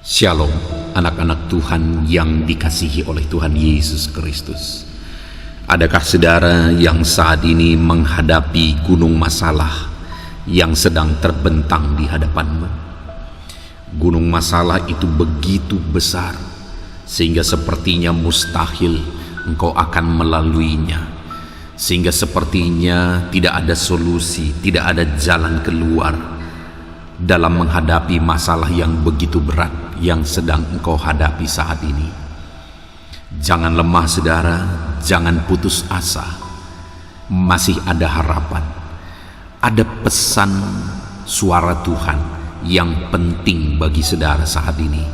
Shalom, anak-anak Tuhan yang dikasihi oleh Tuhan Yesus Kristus. Adakah saudara yang saat ini menghadapi gunung masalah yang sedang terbentang di hadapanmu? Gunung masalah itu begitu besar sehingga sepertinya mustahil engkau akan melaluinya, sehingga sepertinya tidak ada solusi, tidak ada jalan keluar dalam menghadapi masalah yang begitu berat yang sedang engkau hadapi saat ini. Jangan lemah saudara, jangan putus asa. Masih ada harapan. Ada pesan suara Tuhan yang penting bagi saudara saat ini.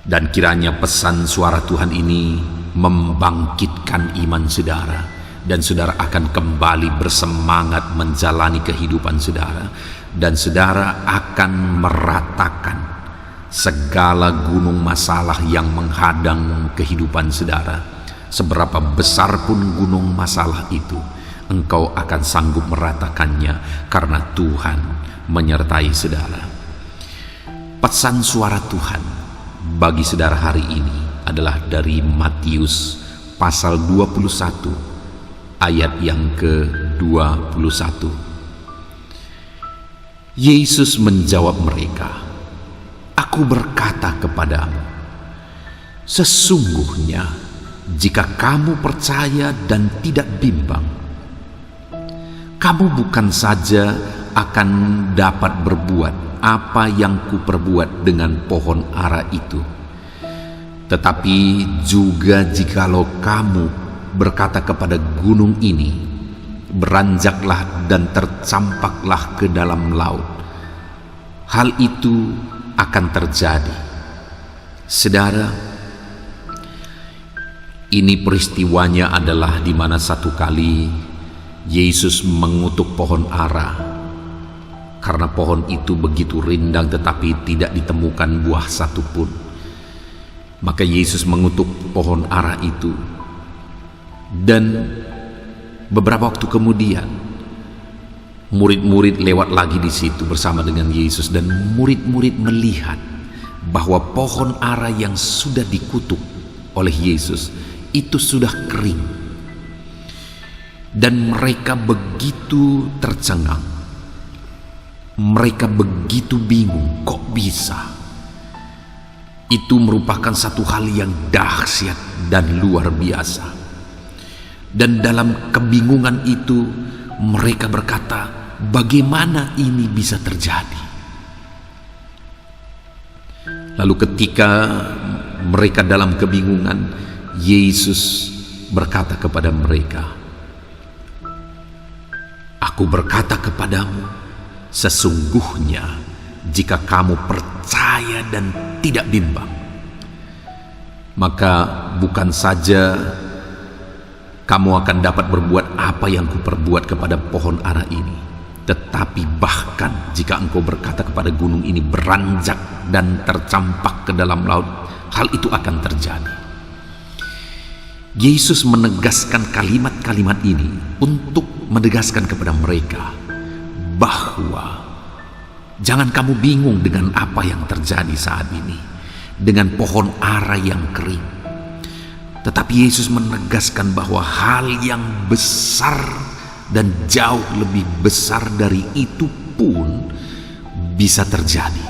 Dan kiranya pesan suara Tuhan ini membangkitkan iman saudara, dan saudara akan kembali bersemangat menjalani kehidupan saudara, dan saudara akan meratakan segala gunung masalah yang menghadang kehidupan saudara. Seberapa besar pun gunung masalah itu, engkau akan sanggup meratakannya karena Tuhan menyertai saudara. Pesan suara Tuhan bagi saudara hari ini adalah dari Matius pasal 21 ayat yang ke-21. Yesus menjawab mereka, "Aku berkata kepadamu, sesungguhnya jika kamu percaya dan tidak bimbang, kamu bukan saja akan dapat berbuat apa yang kuperbuat dengan pohon ara itu, tetapi juga jikalau kamu berkata kepada gunung ini, beranjaklah dan tercampaklah ke dalam laut, hal itu akan terjadi." Saudara, ini peristiwanya adalah di mana satu kali Yesus mengutuk pohon ara karena pohon itu begitu rindang tetapi tidak ditemukan buah satupun. Maka Yesus mengutuk pohon ara itu, dan beberapa waktu kemudian murid-murid lewat lagi di situ bersama dengan Yesus, dan murid-murid melihat bahwa pohon ara yang sudah dikutuk oleh Yesus itu sudah kering, dan mereka begitu tercengang, mereka begitu bingung, kok bisa? Itu merupakan satu hal yang dahsyat dan luar biasa. Dan dalam kebingungan itu mereka berkata, bagaimana ini bisa terjadi? Lalu ketika mereka dalam kebingungan, Yesus berkata kepada mereka, "Aku berkata kepadamu, sesungguhnya jika kamu percaya dan tidak bimbang, maka bukan saja kamu akan dapat berbuat apa yang kuperbuat kepada pohon ara ini, tetapi bahkan jika engkau berkata kepada gunung ini, beranjak dan tercampak ke dalam laut, hal itu akan terjadi." Yesus menegaskan kalimat-kalimat ini untuk menegaskan kepada mereka bahwa jangan kamu bingung dengan apa yang terjadi saat ini dengan pohon ara yang kering. Tetapi Yesus menegaskan bahwa hal yang besar dan jauh lebih besar dari itu pun bisa terjadi.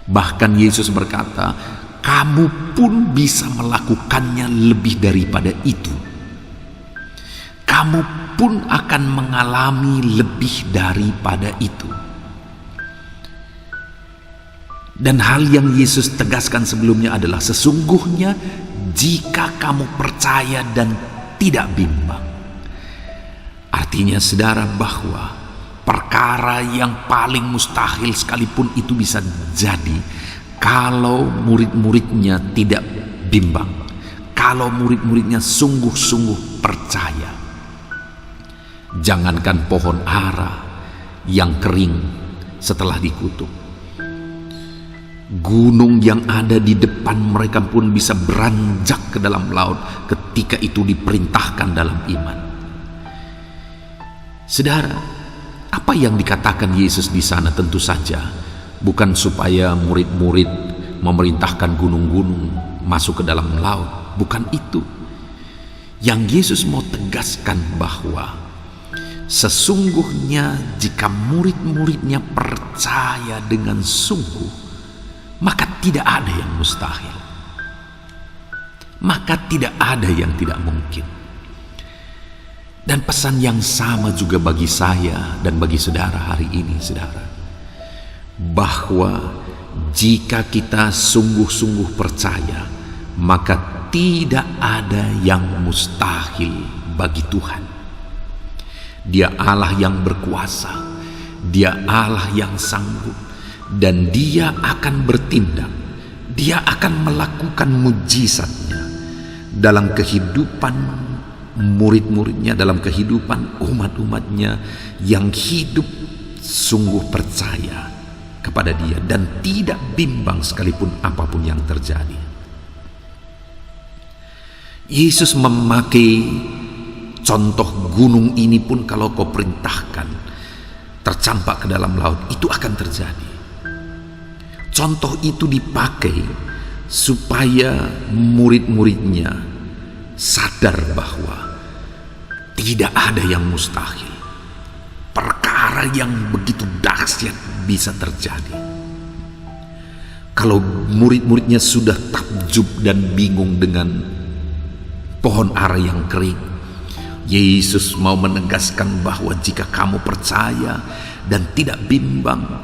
Bahkan Yesus berkata, kamu pun bisa melakukannya lebih daripada itu. Kamu pun akan mengalami lebih daripada itu. Dan hal yang Yesus tegaskan sebelumnya adalah sesungguhnya jika kamu percaya dan tidak bimbang. Artinya saudara, bahwa perkara yang paling mustahil sekalipun itu bisa jadi kalau murid-muridnya tidak bimbang, kalau murid-muridnya sungguh-sungguh percaya. Jangankan pohon ara yang kering setelah dikutuk, gunung yang ada di depan mereka pun bisa beranjak ke dalam laut ketika itu diperintahkan dalam iman. Saudara, apa yang dikatakan Yesus di sana tentu saja bukan supaya murid-murid memerintahkan gunung-gunung masuk ke dalam laut. Bukan itu. Yang Yesus mau tegaskan bahwa sesungguhnya jika murid-muridnya percaya dengan sungguh, maka tidak ada yang mustahil. Maka tidak ada yang tidak mungkin. Dan pesan yang sama juga bagi saya dan bagi saudara hari ini, saudara. Bahwa jika kita sungguh-sungguh percaya, maka tidak ada yang mustahil bagi Tuhan. Dia Allah yang berkuasa, Dia Allah yang sanggup, dan Dia akan bertindak. Dia akan melakukan mujizatnya dalam kehidupan murid-muridnya, dalam kehidupan umat-umatnya yang hidup sungguh percaya kepada Dia dan tidak bimbang sekalipun apapun yang terjadi. Yesus memakai contoh gunung ini pun, kalau kau perintahkan tercampak ke dalam laut, itu akan terjadi. Contoh itu dipakai supaya murid-muridnya sadar bahwa tidak ada yang mustahil. Perkara yang begitu dahsyat bisa terjadi. Kalau murid-muridnya sudah takjub dan bingung dengan pohon ara yang kering, Yesus mau menegaskan bahwa jika kamu percaya dan tidak bimbang,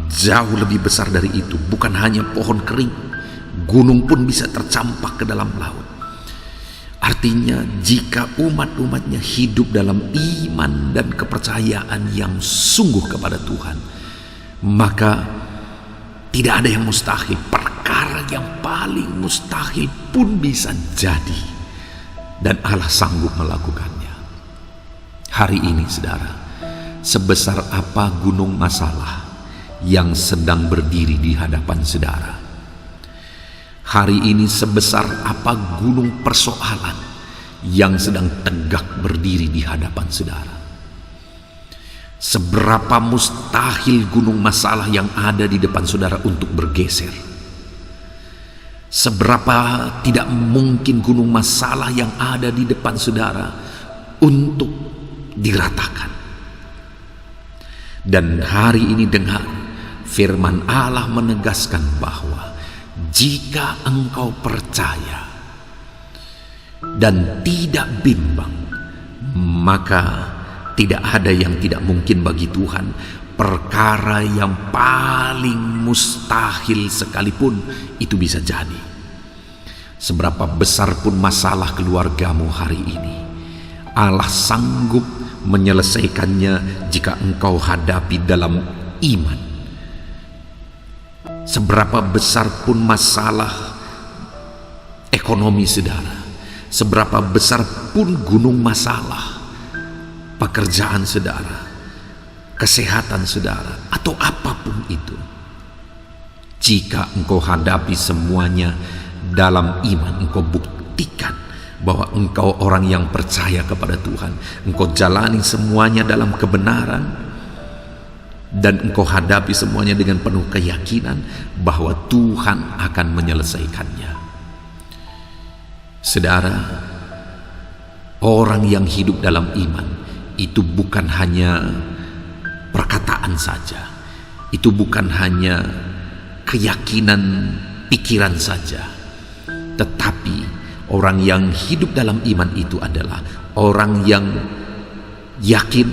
jauh lebih besar dari itu. Bukan hanya pohon kering, gunung pun bisa tercampak ke dalam laut. Artinya jika umat-umatnya hidup dalam iman dan kepercayaan yang sungguh kepada Tuhan, maka tidak ada yang mustahil. Perkara yang paling mustahil pun bisa jadi, dan Allah sanggup melakukannya. Hari ini, saudara, sebesar apa gunung masalah yang sedang berdiri di hadapan saudara? Hari ini sebesar apa gunung persoalan yang sedang tegak berdiri di hadapan saudara? Seberapa mustahil gunung masalah yang ada di depan saudara untuk bergeser? Seberapa tidak mungkin gunung masalah yang ada di depan saudara untuk diratakan? Dan hari ini dengar firman Allah menegaskan bahwa jika engkau percaya dan tidak bimbang, maka tidak ada yang tidak mungkin bagi Tuhan. Perkara yang paling mustahil sekalipun itu bisa jadi. Seberapa besar pun masalah keluargamu hari ini, Allah sanggup menyelesaikannya jika engkau hadapi dalam iman. Seberapa besar pun masalah ekonomi saudara, seberapa besar pun gunung masalah pekerjaan saudara, kesehatan saudara, atau apapun itu, jika engkau hadapi semuanya dalam iman, engkau buktikan bahwa engkau orang yang percaya kepada Tuhan, engkau jalani semuanya dalam kebenaran, dan engkau hadapi semuanya dengan penuh keyakinan bahwa Tuhan akan menyelesaikannya. Saudara, orang yang hidup dalam iman itu bukan hanya perkataan saja, itu bukan hanya keyakinan pikiran saja, tetapi orang yang hidup dalam iman itu adalah orang yang yakin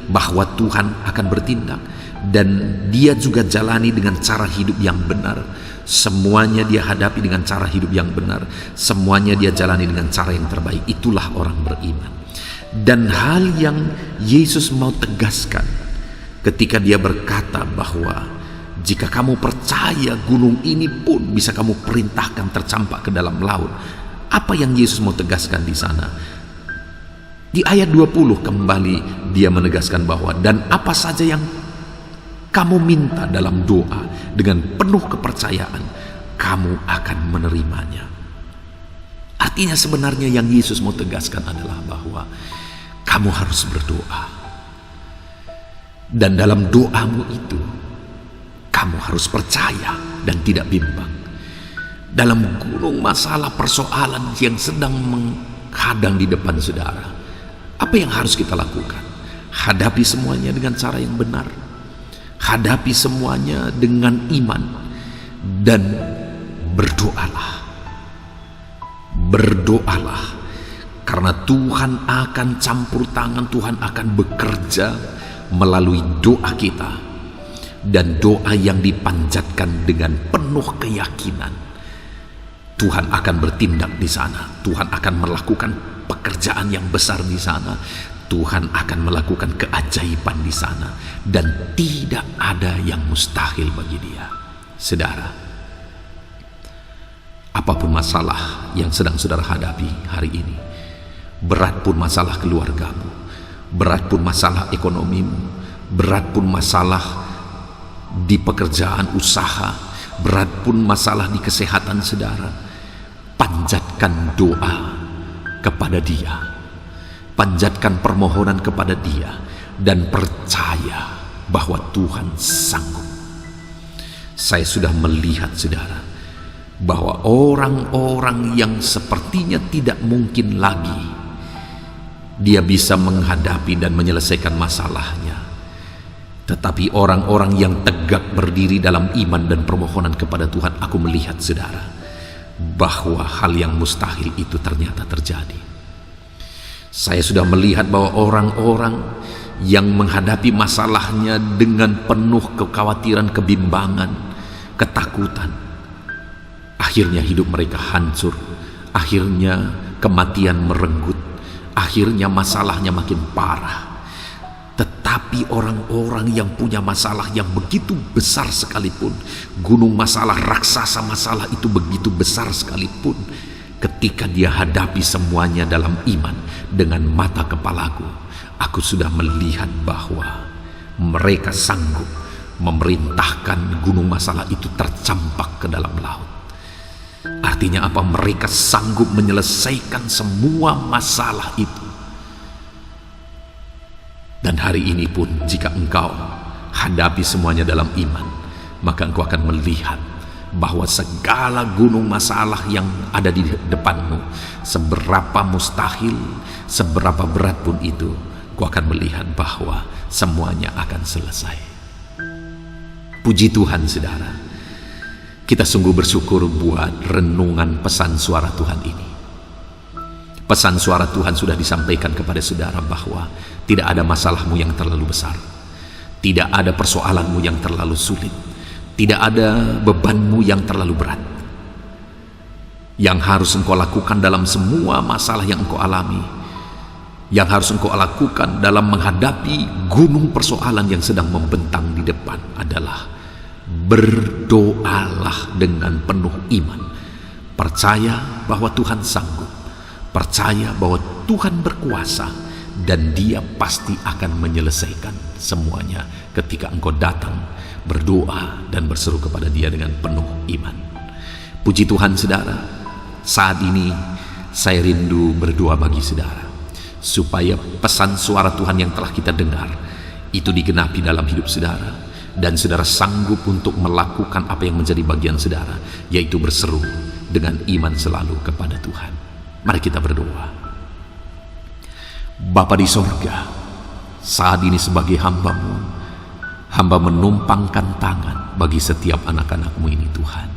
bahwa Tuhan akan bertindak, dan dia juga jalani dengan cara hidup yang benar. Semuanya dia hadapi dengan cara hidup yang benar, semuanya dia jalani dengan cara yang terbaik. Itulah orang beriman. Dan hal yang Yesus mau tegaskan ketika dia berkata bahwa jika kamu percaya, gunung ini pun bisa kamu perintahkan tercampak ke dalam laut. Apa yang Yesus mau tegaskan di sana? Di ayat 20 kembali dia menegaskan bahwa dan apa saja yang kamu minta dalam doa dengan penuh kepercayaan, kamu akan menerimanya. Artinya sebenarnya yang Yesus mau tegaskan adalah bahwa kamu harus berdoa. Dan dalam doamu itu, Kamu harus percaya dan tidak bimbang. Dalam gunung masalah persoalan yang sedang menghadang di depan saudara, apa yang harus kita lakukan? Hadapi semuanya dengan cara yang benar. Hadapi semuanya dengan iman. Dan berdoalah. Berdoalah. Karena Tuhan akan campur tangan, Tuhan akan bekerja melalui doa kita. Dan doa yang dipanjatkan dengan penuh keyakinan, Tuhan akan bertindak di sana. Tuhan akan melakukan pekerjaan yang besar di sana. Tuhan akan melakukan keajaiban di sana. Dan tidak ada yang mustahil bagi Dia. Saudara, apapun masalah yang sedang saudara hadapi hari ini, berat pun masalah keluargamu, berat pun masalah ekonomimu, berat pun masalah di pekerjaan usaha, berat pun masalah di kesehatan saudara, panjatkan doa kepada Dia, panjatkan permohonan kepada Dia, dan percaya bahwa Tuhan sanggup. Saya sudah melihat saudara, bahwa orang-orang yang sepertinya tidak mungkin lagi dia bisa menghadapi dan menyelesaikan masalahnya, tetapi orang-orang yang tegak berdiri dalam iman dan permohonan kepada Tuhan, aku melihat saudara, bahwa hal yang mustahil itu ternyata terjadi. Saya sudah melihat bahwa orang-orang yang menghadapi masalahnya dengan penuh kekhawatiran, kebimbangan, ketakutan, akhirnya hidup mereka hancur, akhirnya kematian merenggut, akhirnya masalahnya makin parah. Tetapi orang-orang yang punya masalah yang begitu besar sekalipun, gunung masalah, raksasa masalah itu begitu besar sekalipun, ketika dia hadapi semuanya dalam iman dengan mata kepalaku, aku sudah melihat bahwa mereka sanggup memerintahkan gunung masalah itu tercampak ke dalam laut. Artinya apa? Mereka sanggup menyelesaikan semua masalah itu. Dan hari ini pun jika engkau hadapi semuanya dalam iman, maka engkau akan melihat bahwa segala gunung masalah yang ada di depanmu, seberapa mustahil, seberapa berat pun itu, engkau akan melihat bahwa semuanya akan selesai. Puji Tuhan saudara, kita sungguh bersyukur buat renungan pesan suara Tuhan ini. Pesan suara Tuhan sudah disampaikan kepada saudara bahwa tidak ada masalahmu yang terlalu besar, tidak ada persoalanmu yang terlalu sulit, tidak ada bebanmu yang terlalu berat. Yang harus engkau lakukan dalam semua masalah yang engkau alami, yang harus engkau lakukan dalam menghadapi gunung persoalan yang sedang membentang di depan adalah berdoalah dengan penuh iman. Percaya bahwa Tuhan sanggup, percaya bahwa Tuhan berkuasa, dan Dia pasti akan menyelesaikan semuanya ketika engkau datang berdoa dan berseru kepada Dia dengan penuh iman. Puji Tuhan saudara, saat ini saya rindu berdoa bagi saudara, supaya pesan suara Tuhan yang telah kita dengar itu digenapi dalam hidup saudara, dan saudara sanggup untuk melakukan apa yang menjadi bagian saudara, yaitu berseru dengan iman selalu kepada Tuhan. Mari kita berdoa. Bapa di sorga, saat ini sebagai hamba-Mu, hamba menumpangkan tangan bagi setiap anak-anak-Mu ini Tuhan.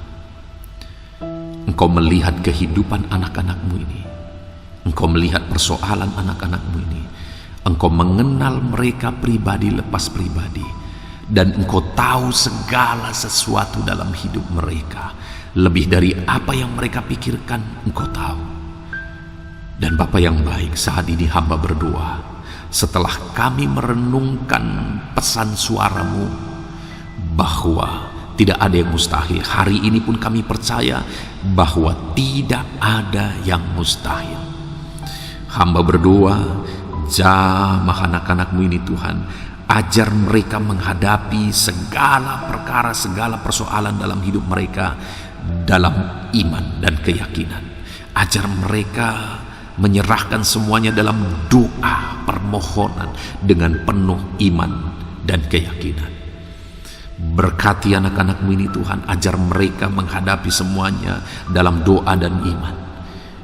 Engkau melihat kehidupan anak-anak-Mu ini, Engkau melihat persoalan anak-anak-Mu ini, Engkau mengenal mereka pribadi lepas pribadi, dan Engkau tahu segala sesuatu dalam hidup mereka, lebih dari apa yang mereka pikirkan Engkau tahu. Dan Bapa yang baik, saat ini hamba berdoa, setelah kami merenungkan pesan suara-Mu bahwa tidak ada yang mustahil, hari ini pun kami percaya bahwa tidak ada yang mustahil. Hamba berdoa, jamah anak-anak-Mu ini Tuhan, ajar mereka menghadapi segala perkara, segala persoalan dalam hidup mereka dalam iman dan keyakinan. Ajar mereka menyerahkan semuanya dalam doa permohonan dengan penuh iman dan keyakinan. Berkati anak-anak-Mu ini Tuhan, ajar mereka menghadapi semuanya dalam doa dan iman.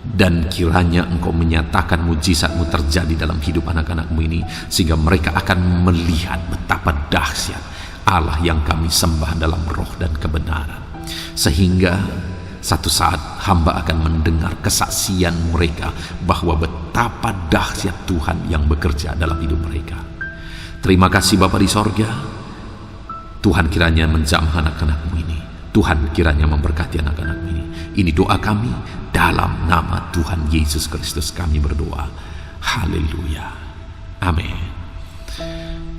Dan kiranya Engkau menyatakan mujizat-Mu terjadi dalam hidup anak-anak-Mu ini, sehingga mereka akan melihat betapa dahsyat Allah yang kami sembah dalam roh dan kebenaran. Sehingga satu saat hamba akan mendengar kesaksian mereka bahwa betapa dahsyat Tuhan yang bekerja dalam hidup mereka. Terima kasih Bapa di sorga. Tuhan kiranya menjamah anak-anak-Mu ini. Tuhan kiranya memberkati anak-anak-Mu ini. Ini doa kami dalam nama Tuhan Yesus Kristus kami berdoa. Haleluya. Amin.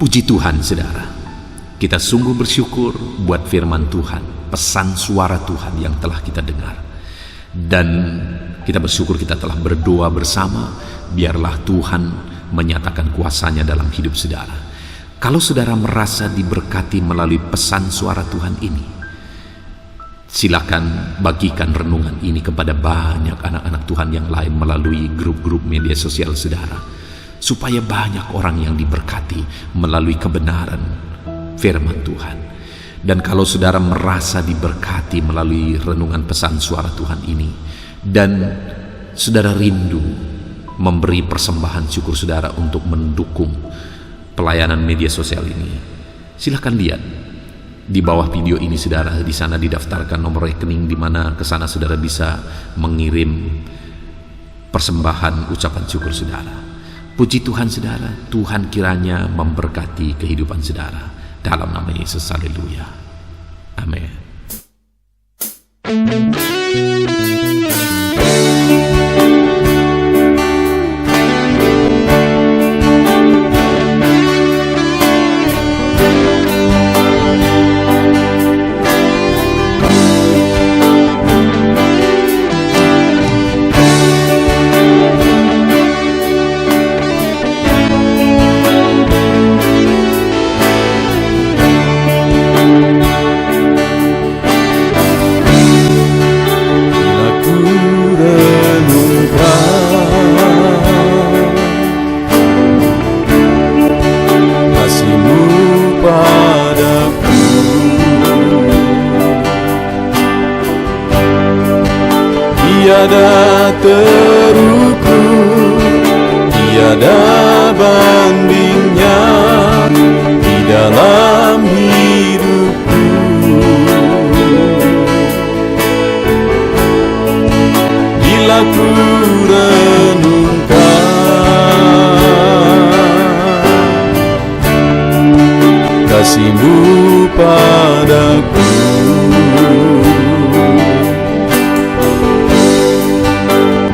Puji Tuhan saudara. Kita sungguh bersyukur buat firman Tuhan, pesan suara Tuhan yang telah kita dengar. Dan kita bersyukur kita telah berdoa bersama, biarlah Tuhan menyatakan kuasanya dalam hidup saudara. Kalau saudara merasa diberkati melalui pesan suara Tuhan ini, silakan bagikan renungan ini kepada banyak anak-anak Tuhan yang lain melalui grup-grup media sosial saudara, supaya banyak orang yang diberkati melalui kebenaran firman Tuhan. Dan kalau saudara merasa diberkati melalui renungan pesan suara Tuhan ini, dan saudara rindu memberi persembahan syukur saudara untuk mendukung pelayanan media sosial ini, silakan lihat di bawah video ini saudara. Di sana didaftarkan nomor rekening di mana ke sana saudara bisa mengirim persembahan ucapan syukur saudara. Puji Tuhan saudara, Tuhan kiranya memberkati kehidupan saudara. Dalam nama Yesus, haleluya. Amin. Tiada terukur, tiada bandingnya di dalam hidupku. Bila ku renungkan kasih-Mu padaku,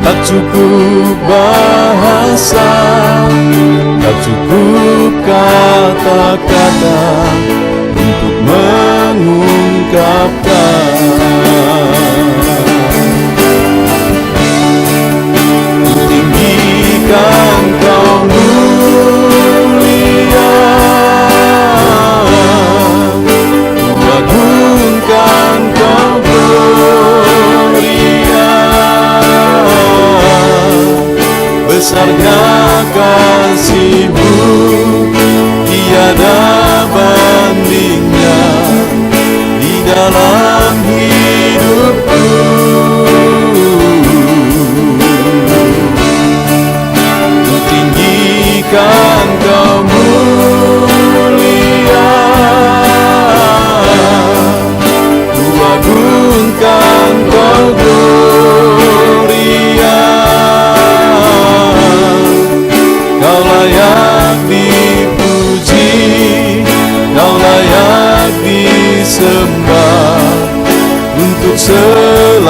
tak cukup bahasa, tak cukup kata-kata untuk mengungkapkan. Tinggikan Kau mulia, agungkan Kau gloria. Besarnya kasih-Mu, tiada bandingnya di dalam hidupku. Ku tinggikan Kau mulia, ku agungkan Kau gloria. Kau layak dipuji, Kau layak disembah untuk selamanya.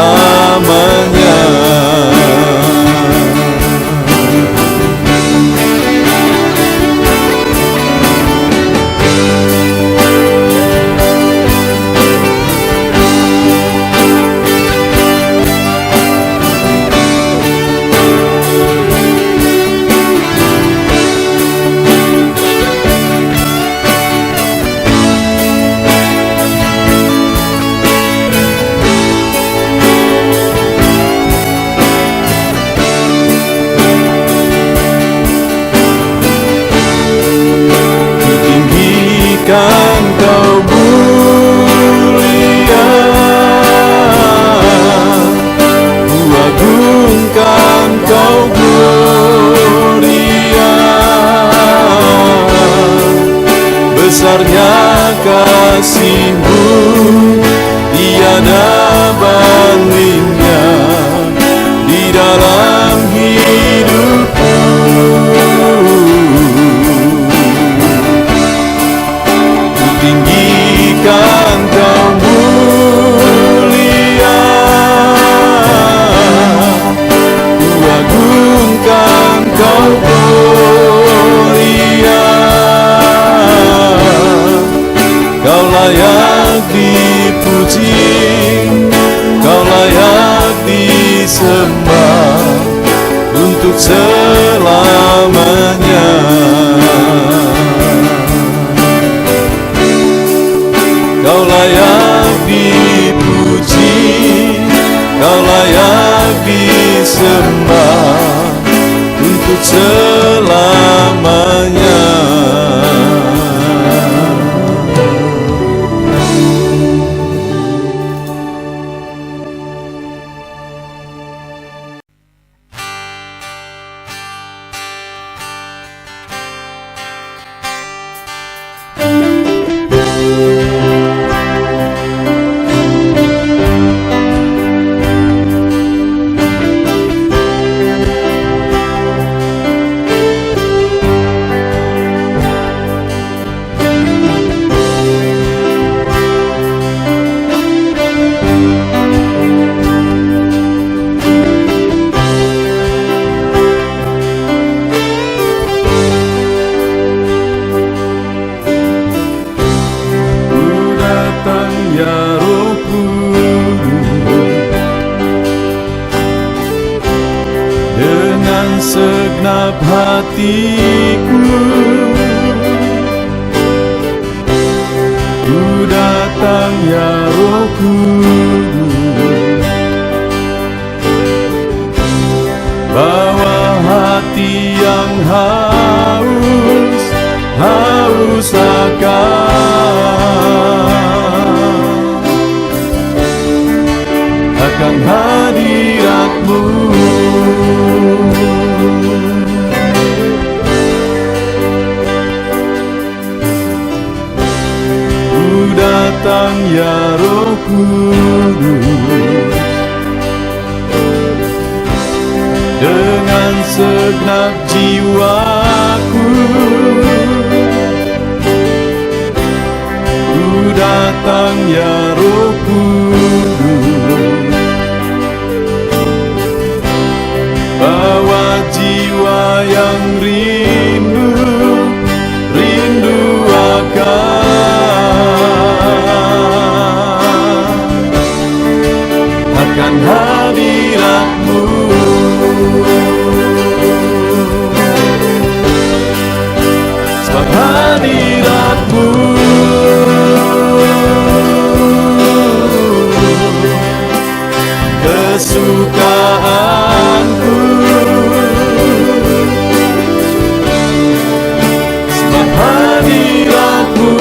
disembah untuk selamanya. Segenap hatiku ku datang ya Roh Kudus, bawa hati yang haus akan hadirat-Mu. Datang ya Roh Kudus, dengan segenap jiwaku ku datang ya Roh Kudus, bawa jiwa yang rindu akan hadirat-Mu. Sebab hadirat-Mu kesukaanku, sebab hadirat-Mu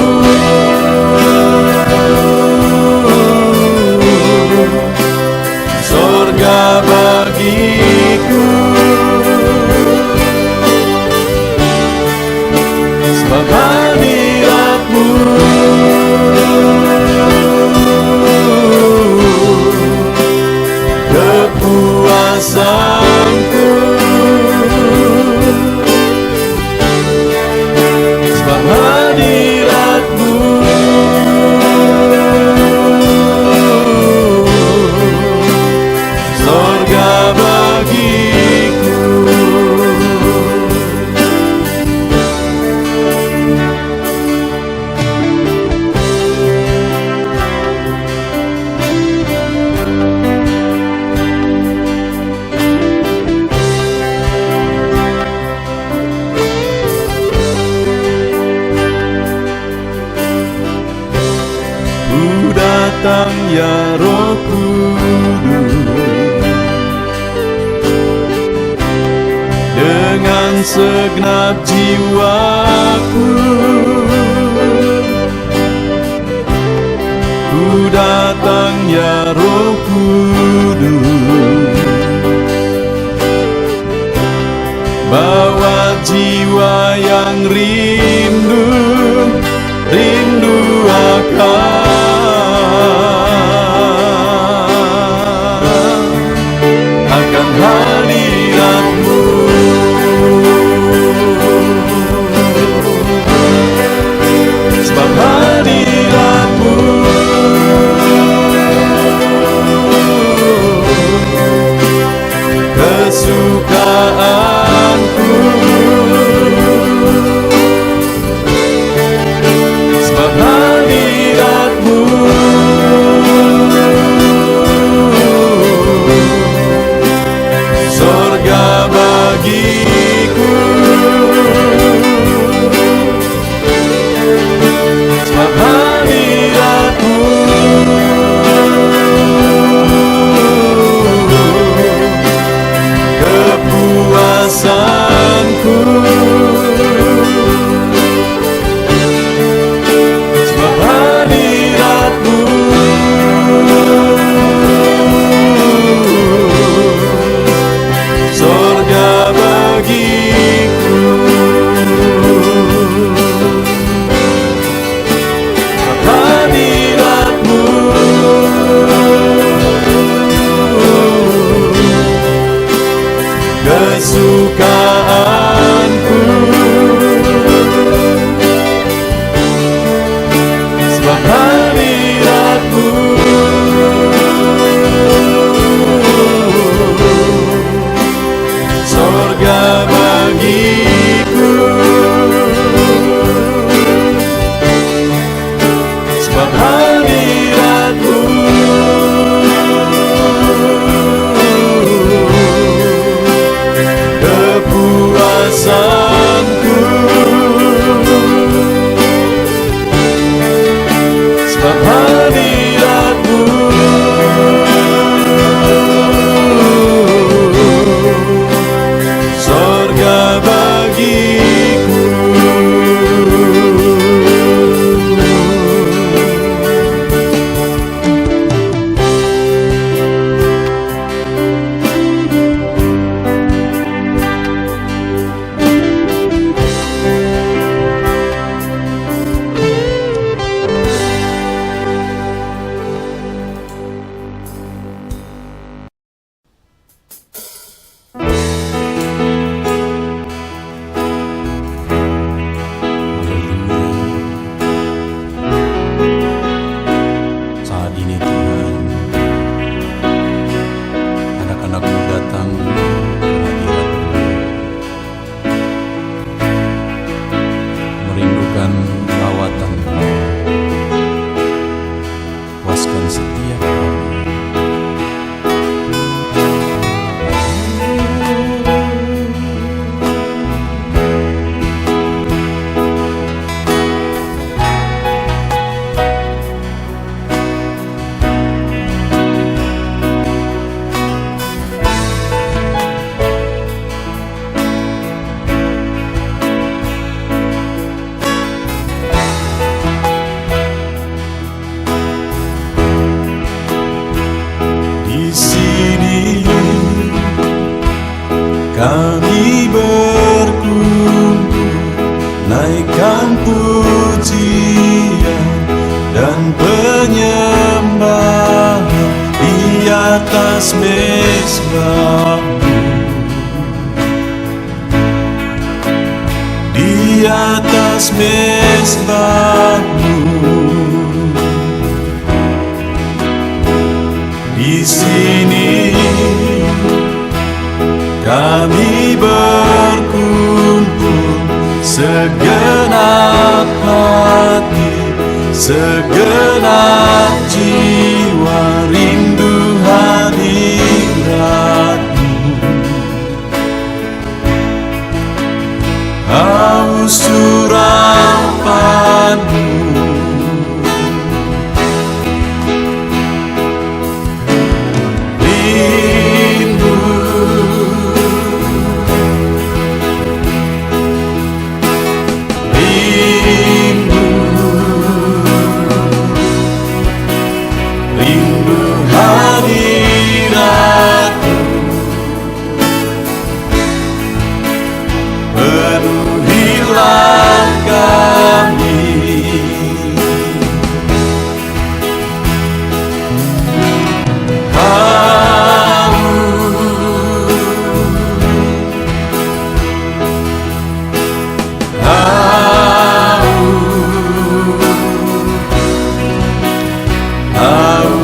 surga bagiku, sebab hadirat-Mu kepuasanku, sebab hadirat-Mu surga bagiku. Ku datang ya Roh Kudus, dengan segenap jiwaku ku datang ya Roh Kudus, bawa jiwa yang rindu akan hadirat-Mu. Sebab hadirat-Mu kesukaanku, atas mezbahmu, di atas mezbahmu. Di sini kami berkumpul, segenap hati, segenap jiwa, rindu hadiratmu. Haus urapanmu,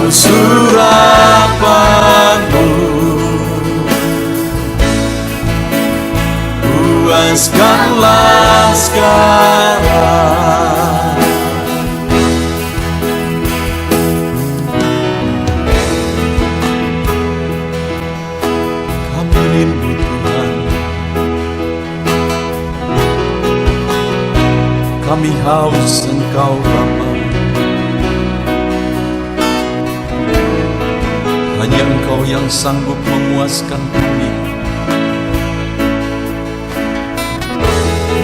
surapanmu, puaskanlah sekarang. Kami rindu Tuhan, kami haus Engkau Bapa. Hanya Engkau yang sanggup memuaskan kami.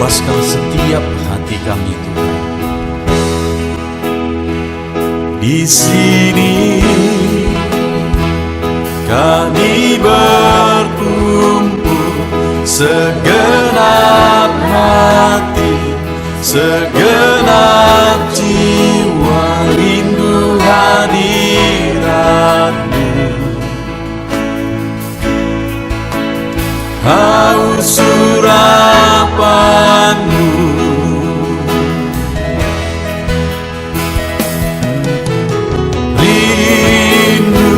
Puaskan setiap hati kami Tuhan. Di sini kami berkumpul, segenap hati, segenap jiwa, rindu hadiratmu. Haus urapanmu, rindu,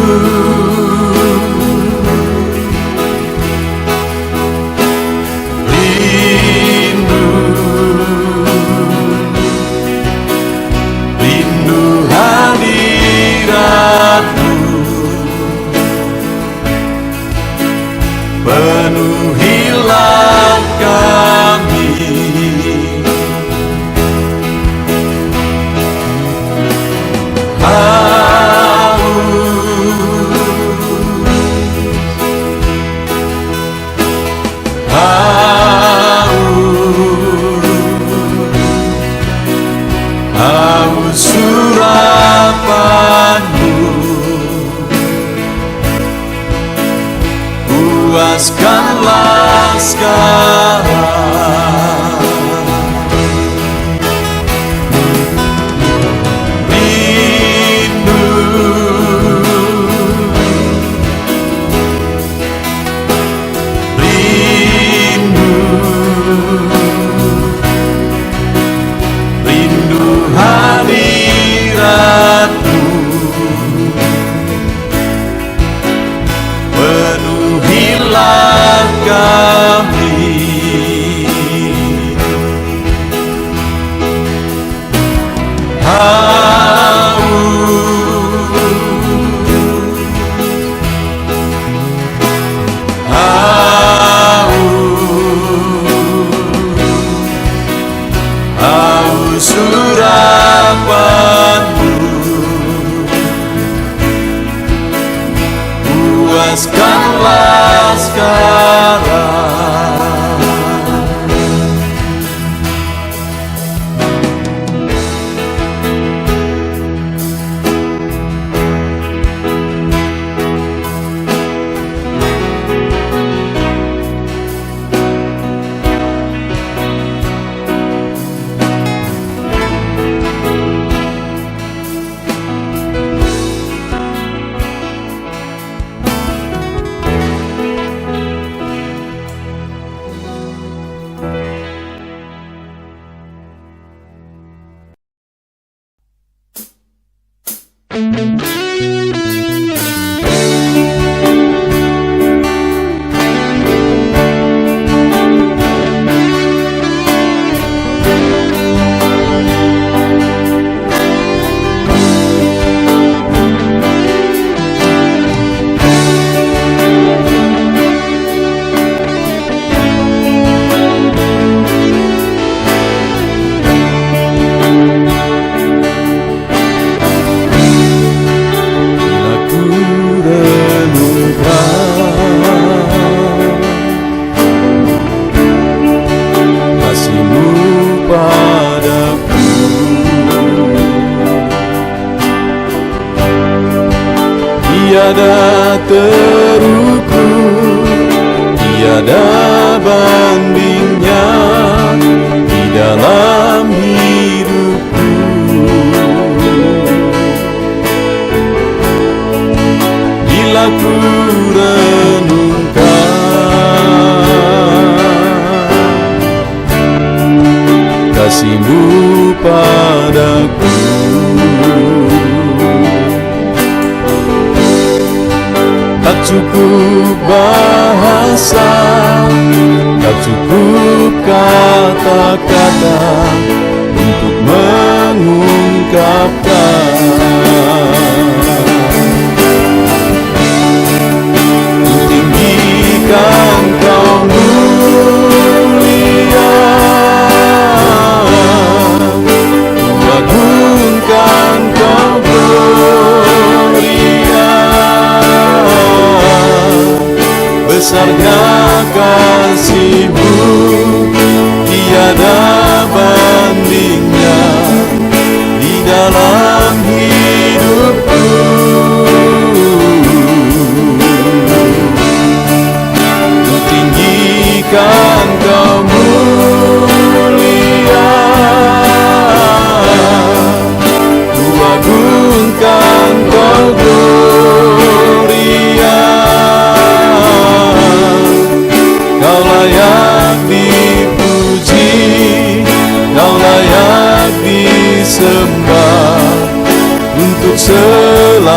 rindu, rindu hadiratmu. Penuhilah kami, haus surapanmu, puaskanlah sekarang. Rindu, rindu, rindu hadiratmu. Penuhilah kami, haus surapanmu, puaskanlah sekarang. Tiada terukur, tiada bandingnya di dalam hidupku. Bila ku renungkan kasih-Mu padaku, tak cukup bahasa, tak cukup kata-kata untuk mengungkapkan. Ku tinggikan Kau mulia, ku agungkan Kau gloria. Besarnya kasih-Mu, tiada bandingnya di dalam hidupku. Ku tinggikan Kau mulia, ku agungkan Kau gloria. Kau layak dipuji, Kau layak disembah untuk selamanya.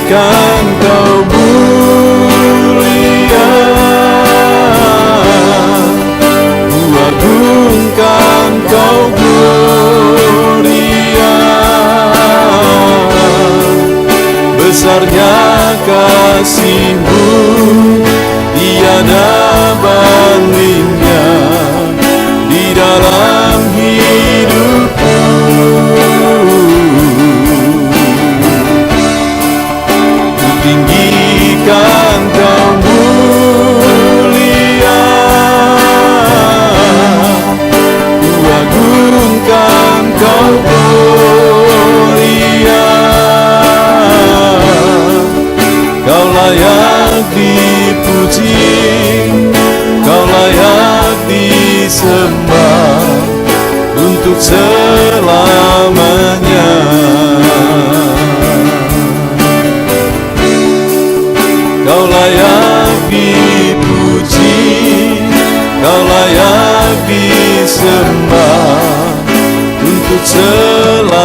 Kan Kau mulia, ku agungkan Kau gloria. Besarnya kasih-Mu, tiada bandingnya di dalam hidupku. Tinggikan Kau mulia, ku agungkan Kau gloria. Kau layak dipuji, Kau layak disembah untuk selamanya. Kau layak dipuji, Kau layak disembah untuk selamanya.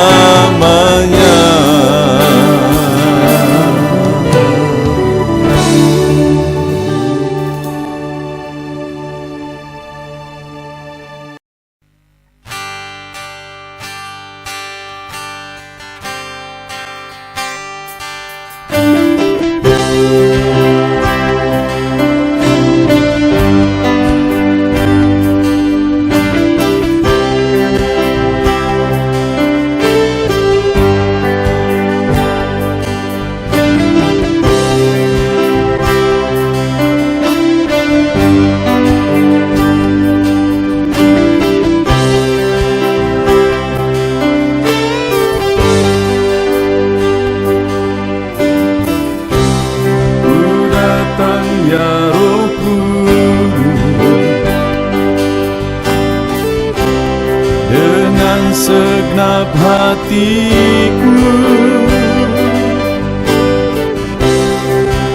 segenap hatiku,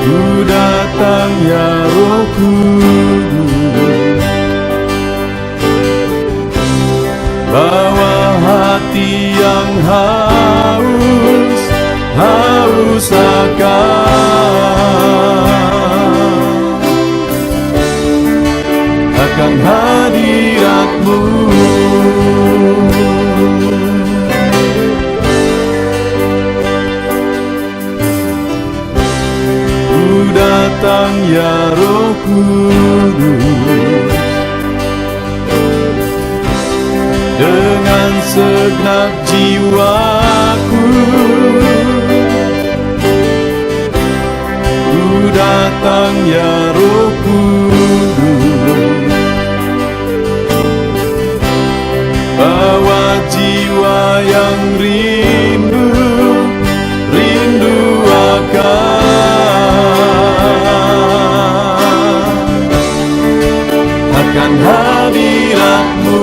ku datang ya Roh Kudus, bawa hati yang haus akan hadirat-Mu. Ku datang ya Roh Kudus, dengan segenap jiwaku, ku datang ya Roh Kudus, bawa jiwa yang rindu akan hadirat-Mu.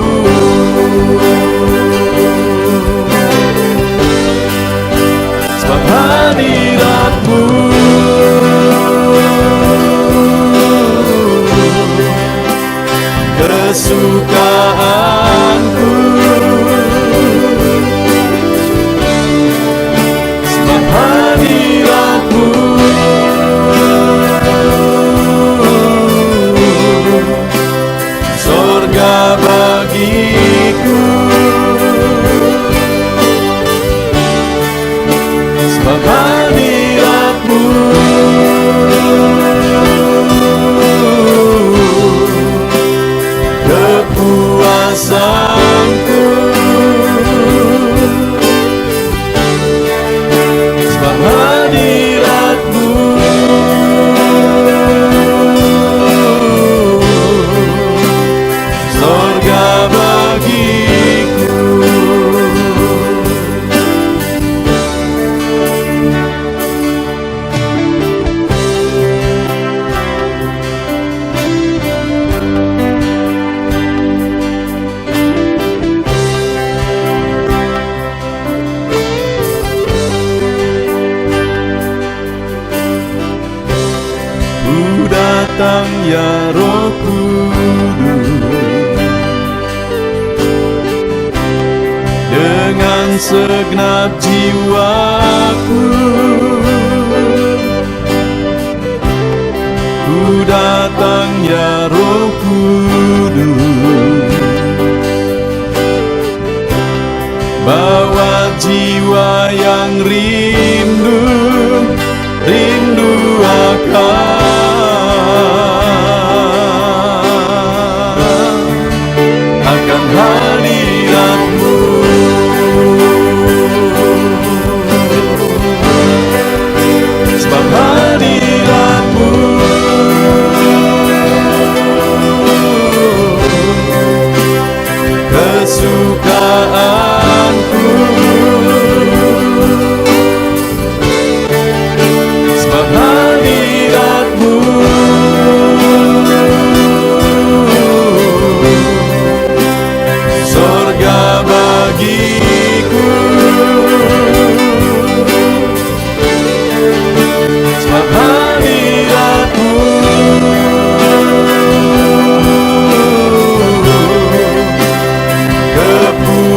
Sebab hadirat-Mu kesukaanku, sebab hadirat-Mu sorga bagiku, sebab hadirat-Mu kepuasanku, sebab hadirat-Mu sorga bagiku. Ku datang ya Roh Kudus, dengan segenap jiwaku, ku datang ya Roh Kudus, bawa jiwa yang rindu akan hadirat-Mu. Sebab hadirat-Mu kesukaanku, sebab hadirat-Mu sorga bagiku, sebab hadirat-Mu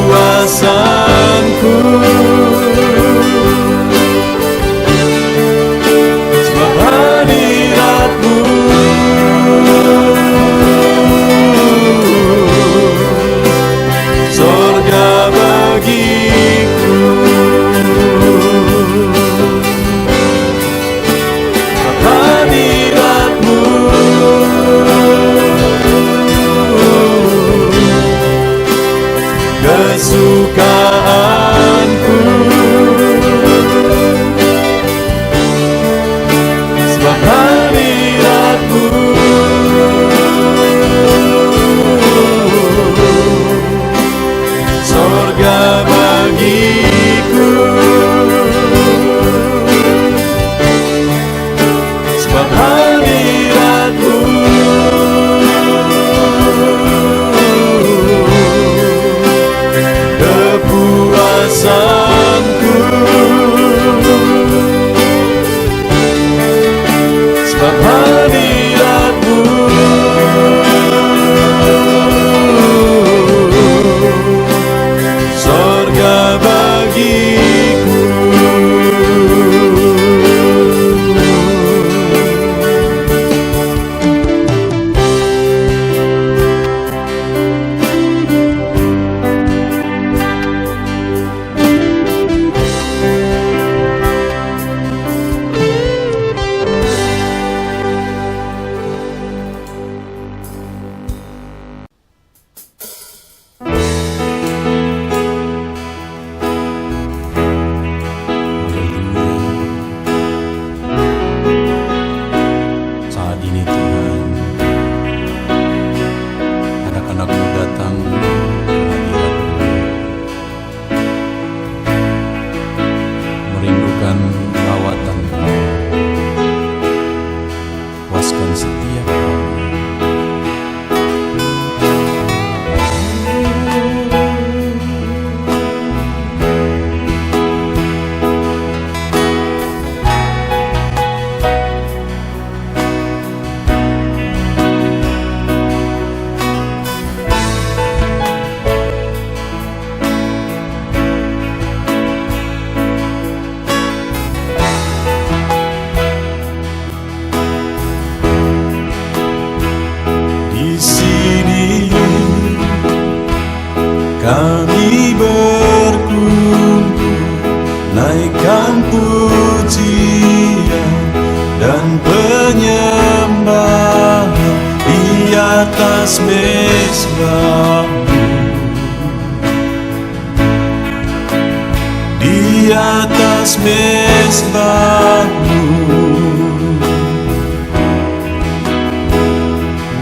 kepuasanku, sebab hadirat-Mu sorga bagiku, sebab hadirat-Mu kesukaanku, sebab hadirat-Mu sorga bagiku, sebab hadirat-Mu kepuasanku, mezbahmu, di atas mezbahmu,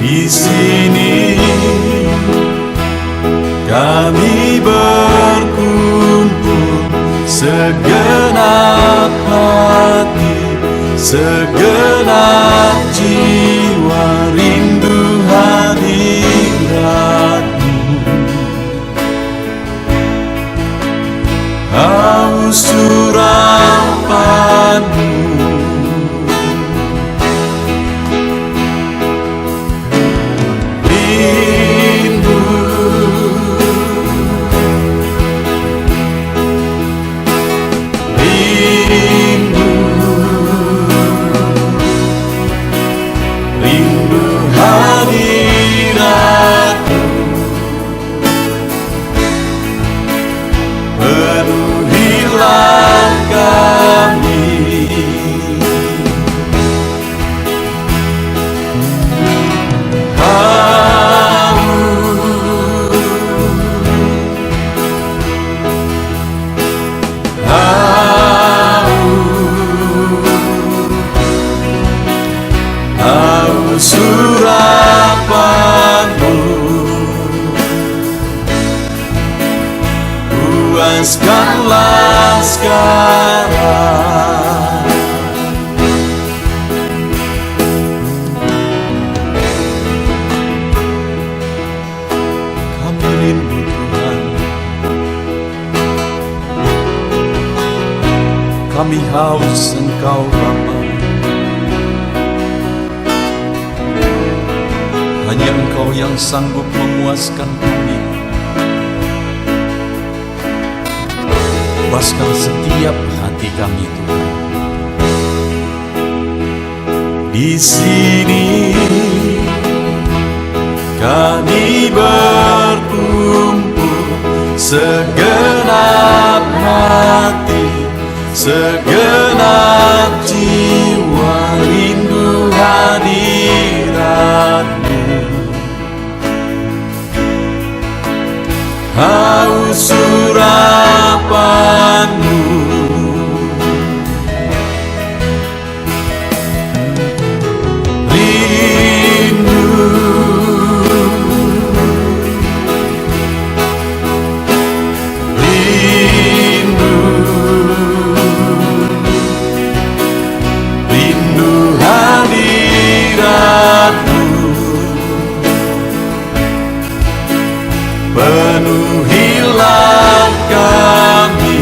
di sini kami berkumpul, segenap hati, segenap jiwa, rindu hadiratmu, haus urapanmu, rindu, rindu, rindu hadiratmu, penuhilah kami. Haus urapanmu, puaskanlah sekarang. Kami rindu Tuhan, kami haus Engkau Bapa. Hanya Engkau yang sanggup memuaskan kami. Puaskan setiap hati kami Tuhan. Di sini kami berkumpul, segenap hati, segenap jiwa, rindu hadiratmu, haus urapanmu, rindu, rindu, rindu hadiratmu, penuhilah kami.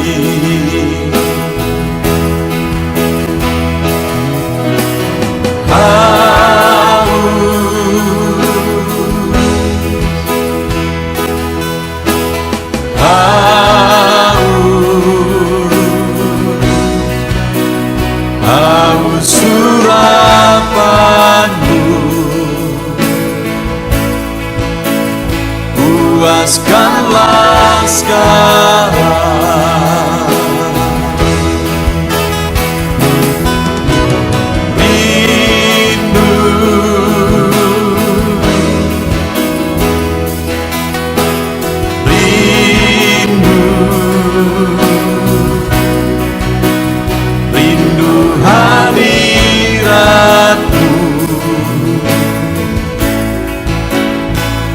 Haus urapanmu, puaskanlah sekarang. Rindu, rindu, rindu hadiratmu,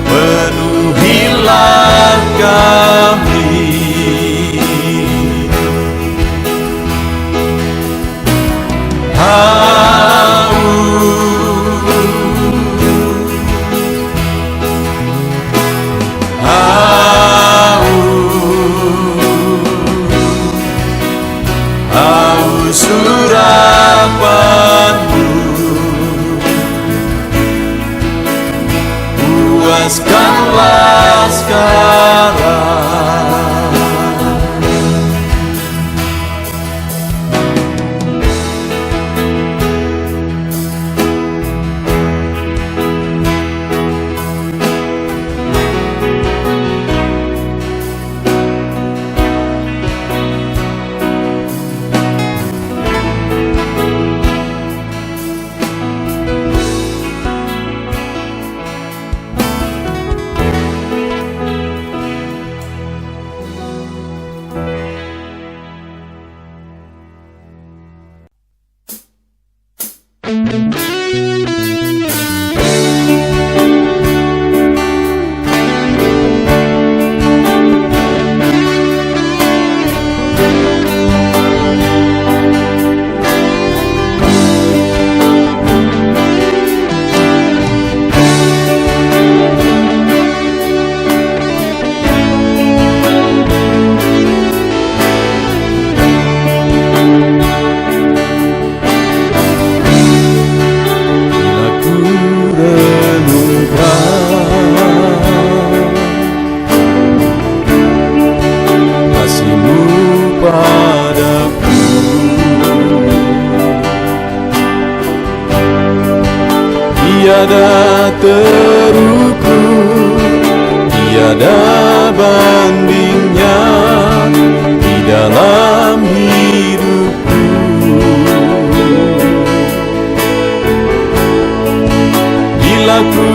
penuhilah kami. Haus urapanmu, puaskanlah sekarang. terukur, tiada bandingnya di dalam hidupku. Bila ku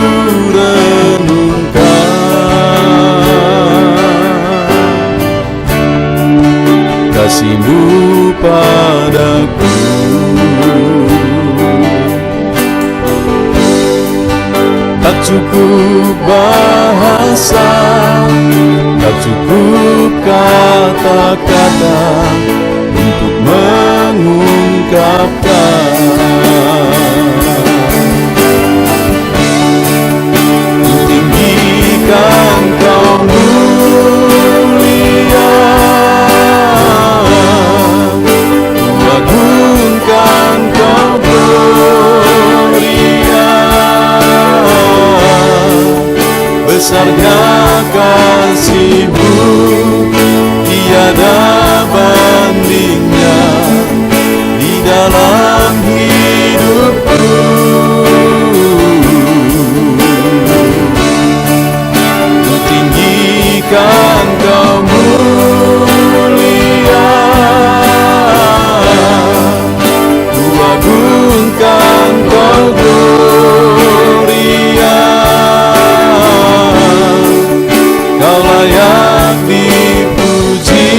renungkan kasih-Mu padaku, tak cukup bahasa, tak cukup kata-kata untuk mengungkapkan. Tinggikan Kau mulia, agungkan Kau gloria, besarnya kasih-Mu, tiada bandingnya di dalam hidupku. Ku tinggikan Kau mulia, ku agungkan Kau gloria, Kau layak dipuji,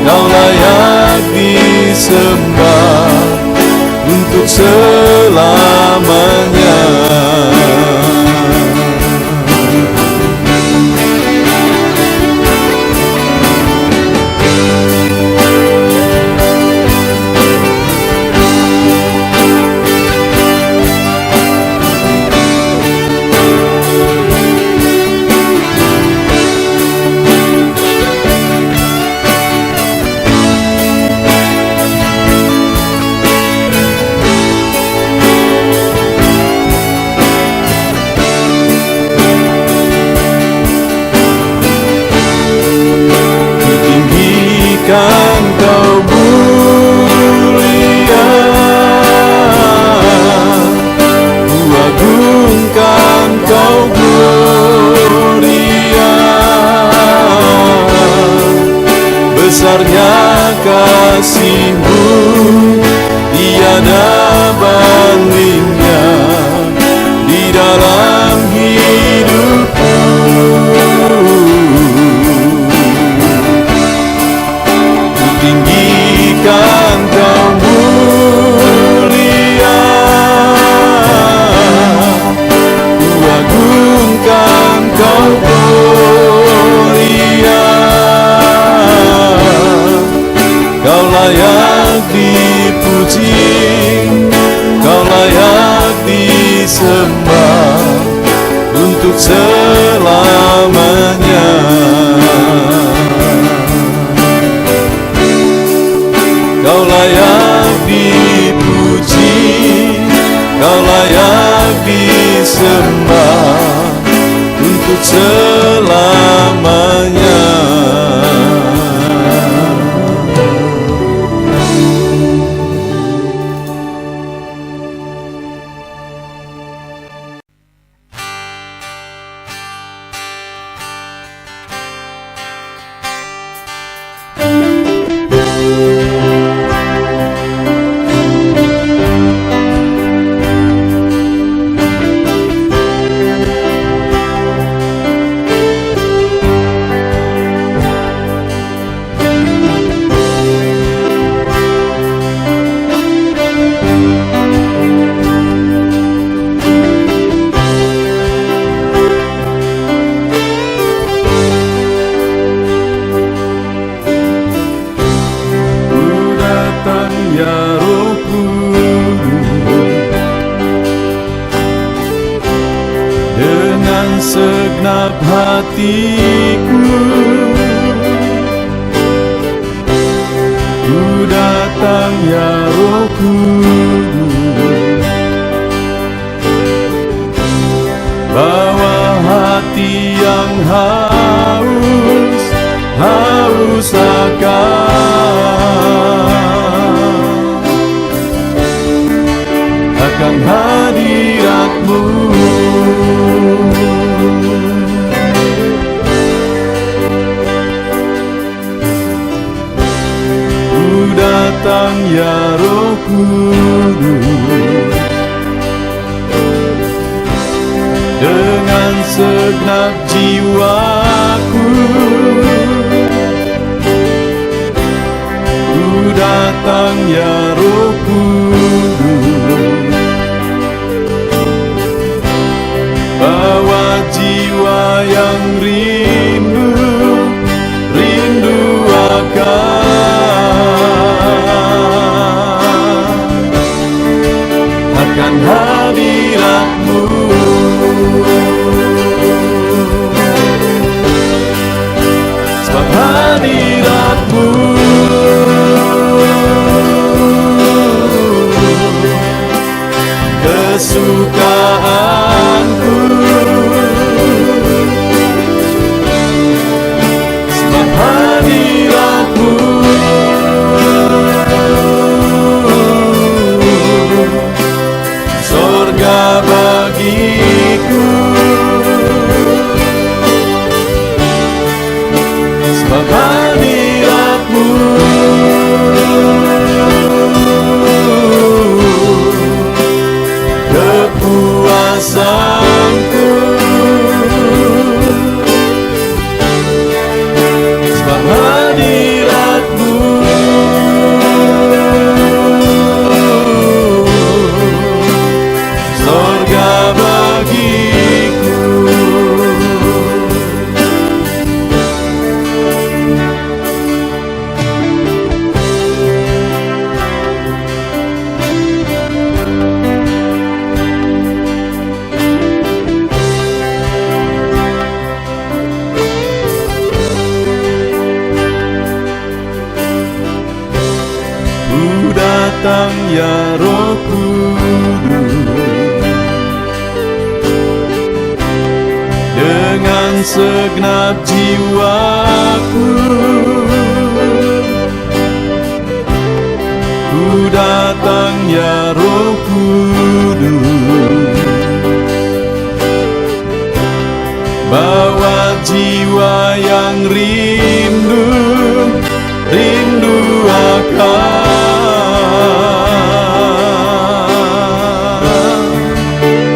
Kau layak disembah untuk selamanya. Tinggikan Kau mulia, ku agungkan Kau gloria, besarnya kasih-Mu, tiada bandingnya di dalam hidupku. Tinggikan Kau mulia, ku agungkan Kau gloria, Kau layak dipuji, Kau layak disembah untuk selamanya. Kau layak dipuji, Kau layak disembah untuk selamanya. Segenap hatiku ku datang ya Roh Kudus, bawa hati yang haus akan hadirat-Mu. ya Roh Kudus, dengan segenap jiwaku ku datang ya Roh Kudus, bawa jiwa yang rindu akan hadirat-Mu. Sebab hadirat-Mu kesukaanku, sebab hadirat-Mu sorga bagiku, sebab hadirat-Mu kepuasanku, sebab hadirat-Mu sorga bagiku. Ku datang ya Roh Kudus, dengan segenap jiwaku ku datang ya Roh Kudus, bawa jiwa yang rindu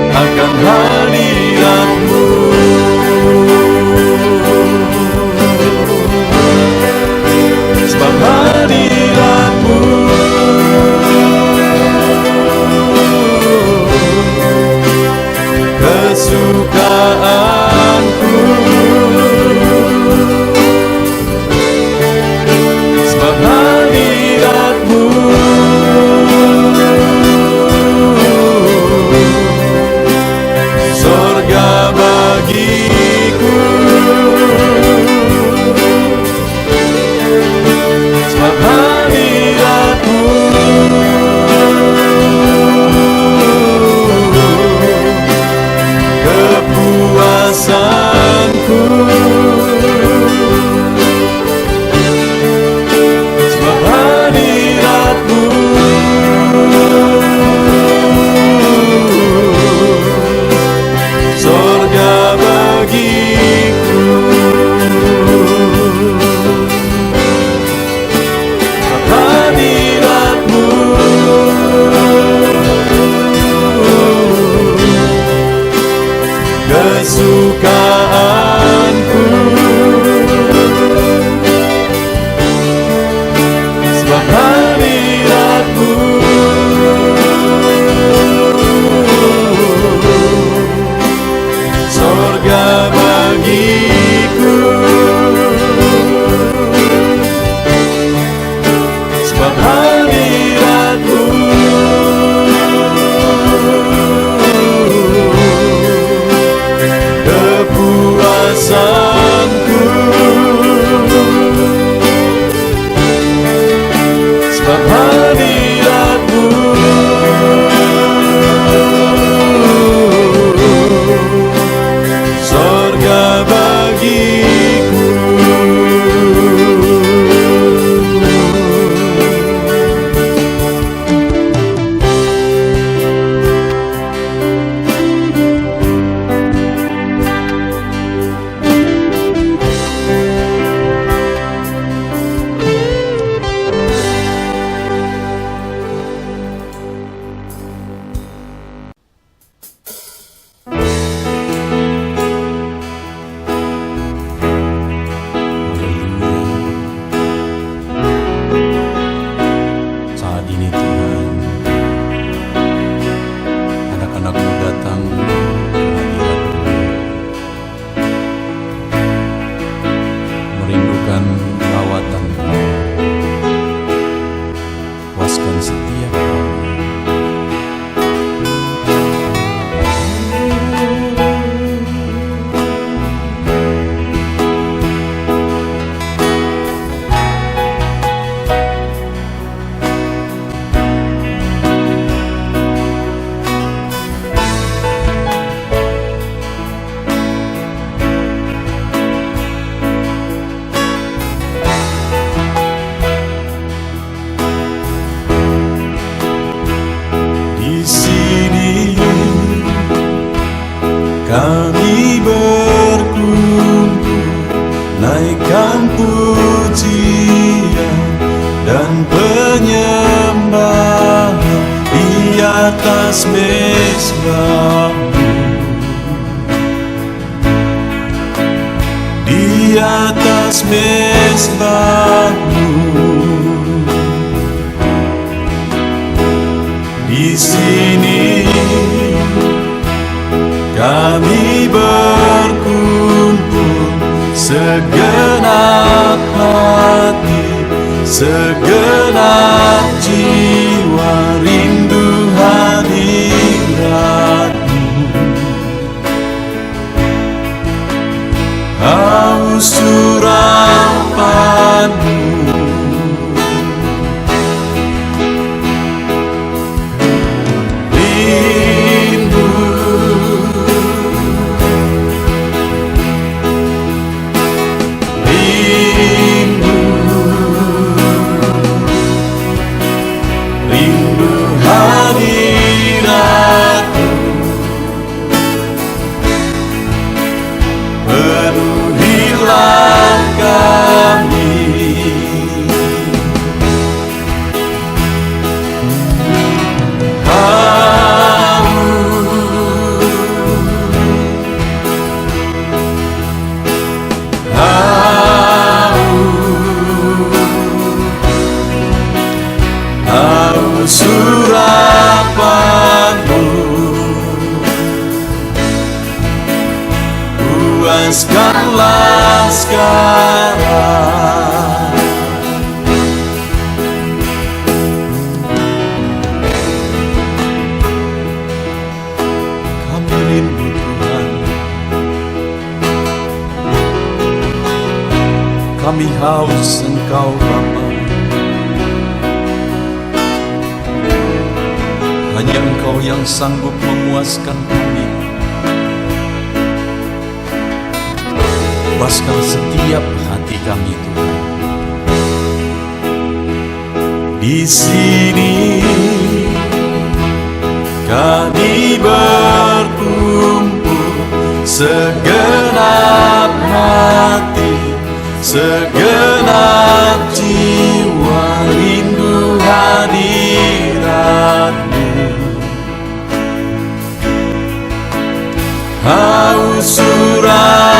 akan hadirat-Mu. Sebab hadirat-Mu kesukaanku, sebab hadirat-Mu sorga bagiku, sebab hadirat-Mu kepuasanku, sebab hadirat-Mu sorga bagiku, sebab hadirat-Mu kesukaanku, sebab hadirat-Mu sorga bagiku, sebab hadirat-Mu kepuasanku, sebab hadirat-Mu sorga bagiku. atas mezbah-Mu. Di sini kami berkumpul, segenap hati, segenap jiwa, rindu hadirat-Mu. Haus urapan-Mu, penuhilah kami. Haus urapan-Mu, puaskanlah sekarang. Kami rindu Tuhan, kami haus Engkau Bapa. Hanya Engkau yang sanggup memuaskan kami. Puaskan setiap hati kami Tuhan. Di sini kami berkumpul, segenap hati, segenap jiwa, rindu hadirat-Mu. Haus urapan